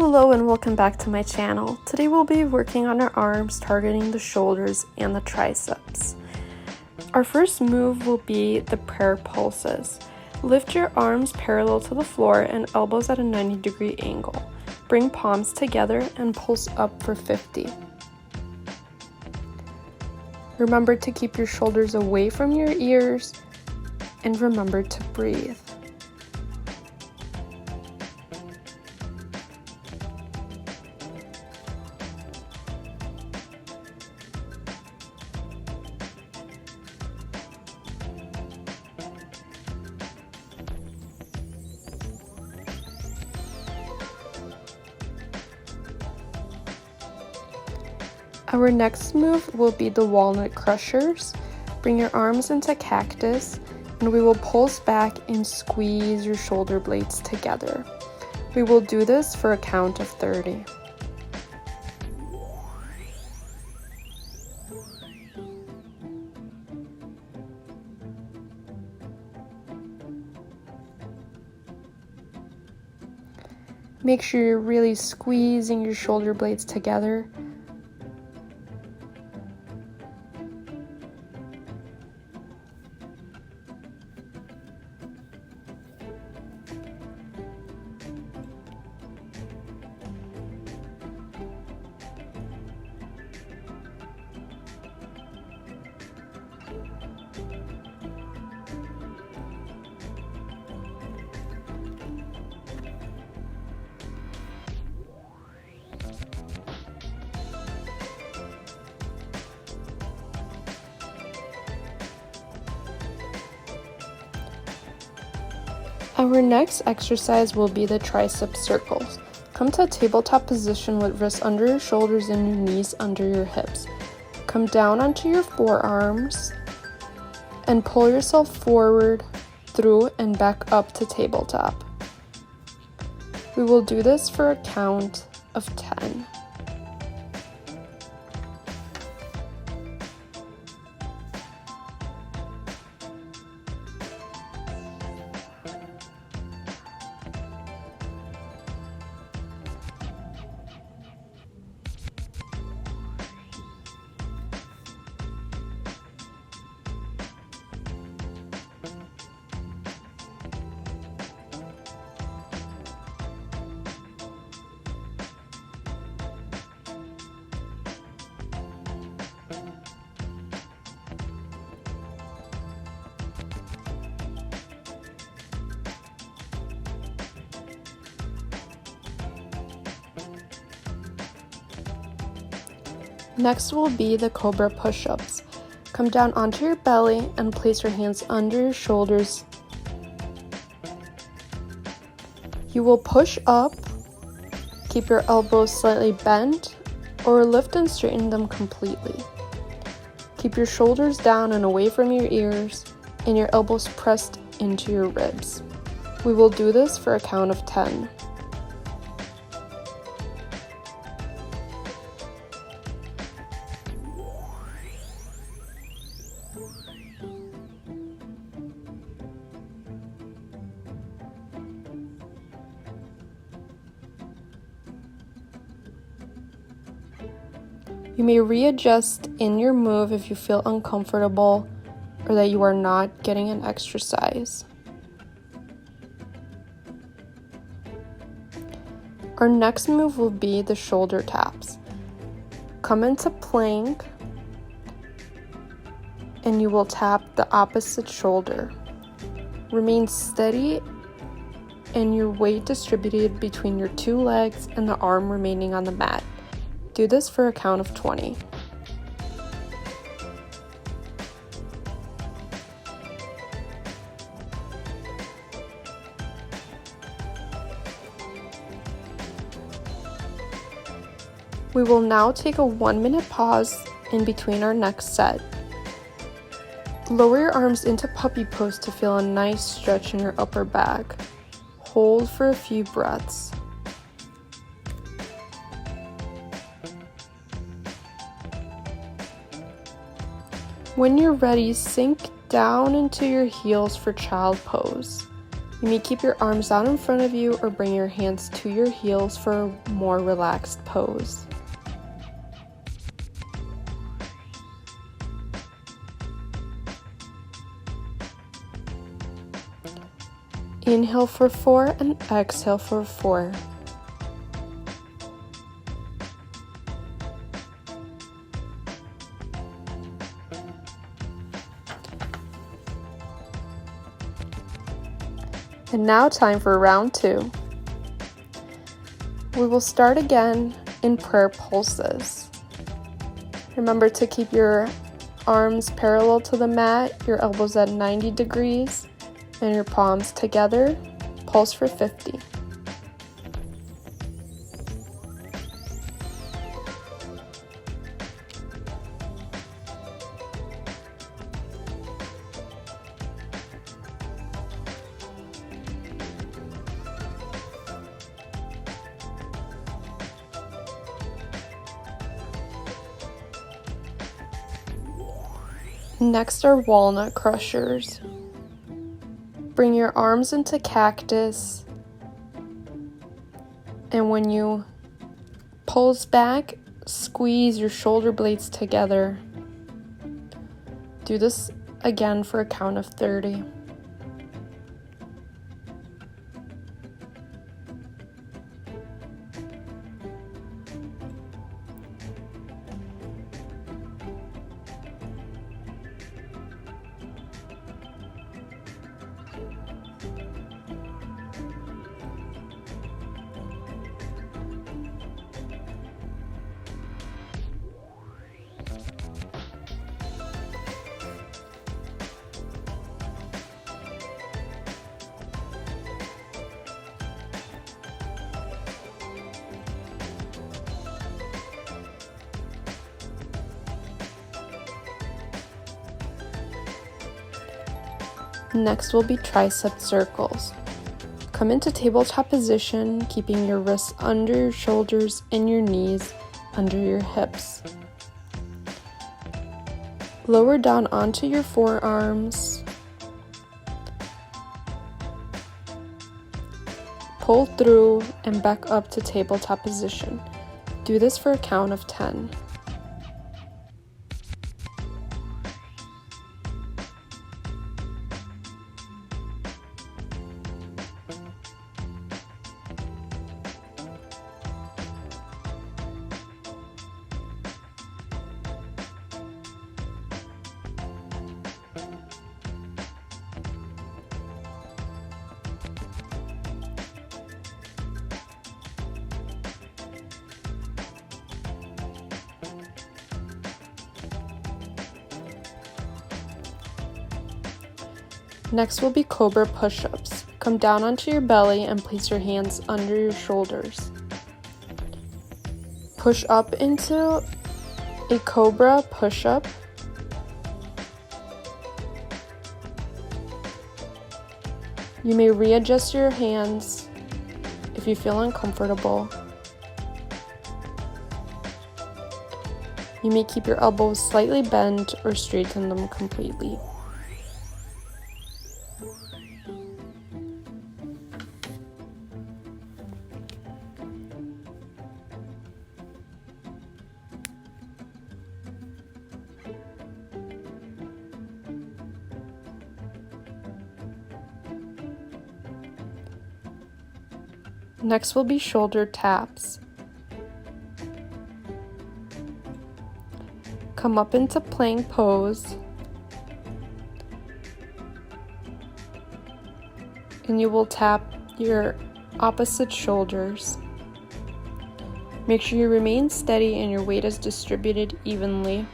Hello and welcome back to my channel. Today we'll be working on our arms, targeting the shoulders and the triceps. Our first move will be the prayer pulses. Lift your arms parallel to the floor and elbows at a 90-degree angle. Bring palms together and pulse up for 50. Remember to keep your shoulders away from your ears and remember to breathe. Our next move will be the walnut crushers. Bring your arms into cactus and we will pulse back and squeeze your shoulder blades together. We will do this for a count of 30. Make sure you're really squeezing your shoulder blades together. Our next exercise will be the tricep circles. Come to a tabletop position with wrists under your shoulders and your knees under your hips. Come down onto your forearms and pull yourself forward, through, and back up to tabletop. We will do this for a count of 10. Next will be the cobra push-ups. Come down onto your belly and place your hands under your shoulders. You will push up, keep your elbows slightly bent, or lift and straighten them completely. Keep your shoulders down and away from your ears, and your elbows pressed into your ribs. We will do this for a count of 10. You may readjust in your move if you feel uncomfortable or that you are not getting an exercise. Our next move will be the shoulder taps. Come into plank and you will tap the opposite shoulder. Remain steady and your weight distributed between your two legs and the arm remaining on the mat. Do this for a count of 20. We will now take a 1-minute pause in between our next set. Lower your arms into puppy pose to feel a nice stretch in your upper back. Hold for a few breaths. When you're ready, sink down into your heels for child pose. You may keep your arms out in front of you or bring your hands to your heels for a more relaxed pose. Inhale for 4 and exhale for 4. And now time for round 2. We will start again in prayer pulses. Remember to keep your arms parallel to the mat, your elbows at 90 degrees, and your palms together. Pulse for 50. Next are walnut crushers. Bring your arms into cactus, and when you pulse back, squeeze your shoulder blades together. Do this again for a count of 30. Next will be tricep circles. Come into tabletop position, keeping your wrists under your shoulders and your knees under your hips. Lower down onto your forearms. Pull through and back up to tabletop position. Do this for a count of 10. Next will be cobra push-ups. Come down onto your belly and place your hands under your shoulders. Push up into a cobra push-up. You may readjust your hands if you feel uncomfortable. You may keep your elbows slightly bent or straighten them completely. Next will be shoulder taps. Come up into plank pose. And you will tap your opposite shoulders. Make sure you remain steady and your weight is distributed evenly.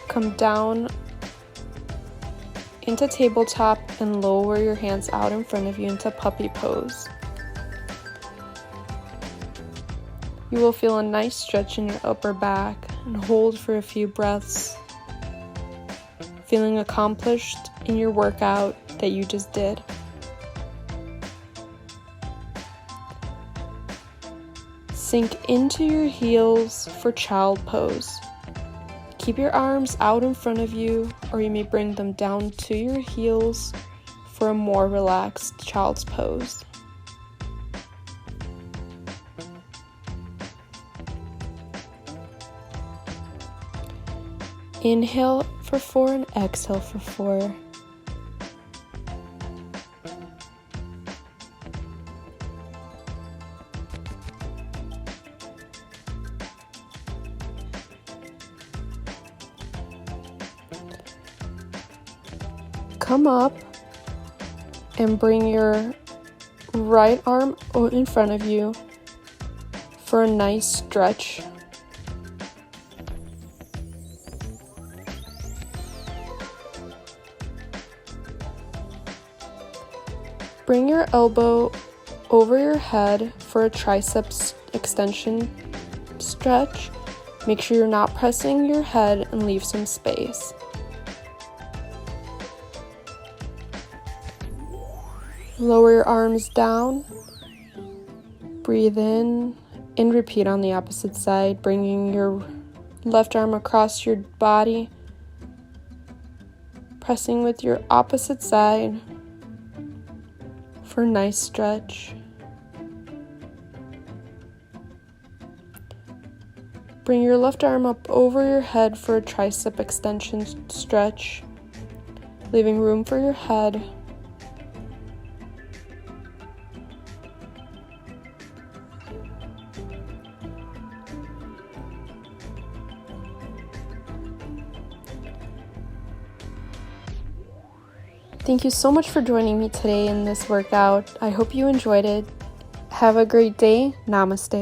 Come down into tabletop and lower your hands out in front of you into puppy pose. You will feel a nice stretch in your upper back and hold for a few breaths, feeling accomplished in your workout that you just did. Sink into your heels for child pose. Keep your arms out in front of you, or you may bring them down to your heels for a more relaxed child's pose. Inhale for 4 and exhale for 4. Come up and bring your right arm in front of you for a nice stretch. Bring your elbow over your head for a triceps extension stretch. Make sure you're not pressing your head and leave some space. Lower your arms down. Breathe in and repeat on the opposite side, bringing your left arm across your body, pressing with your opposite side for a nice stretch. Bring your left arm up over your head for a tricep extension stretch, leaving room for your head. Thank you so much for joining me today in this workout. I hope you enjoyed it. Have a great day. Namaste.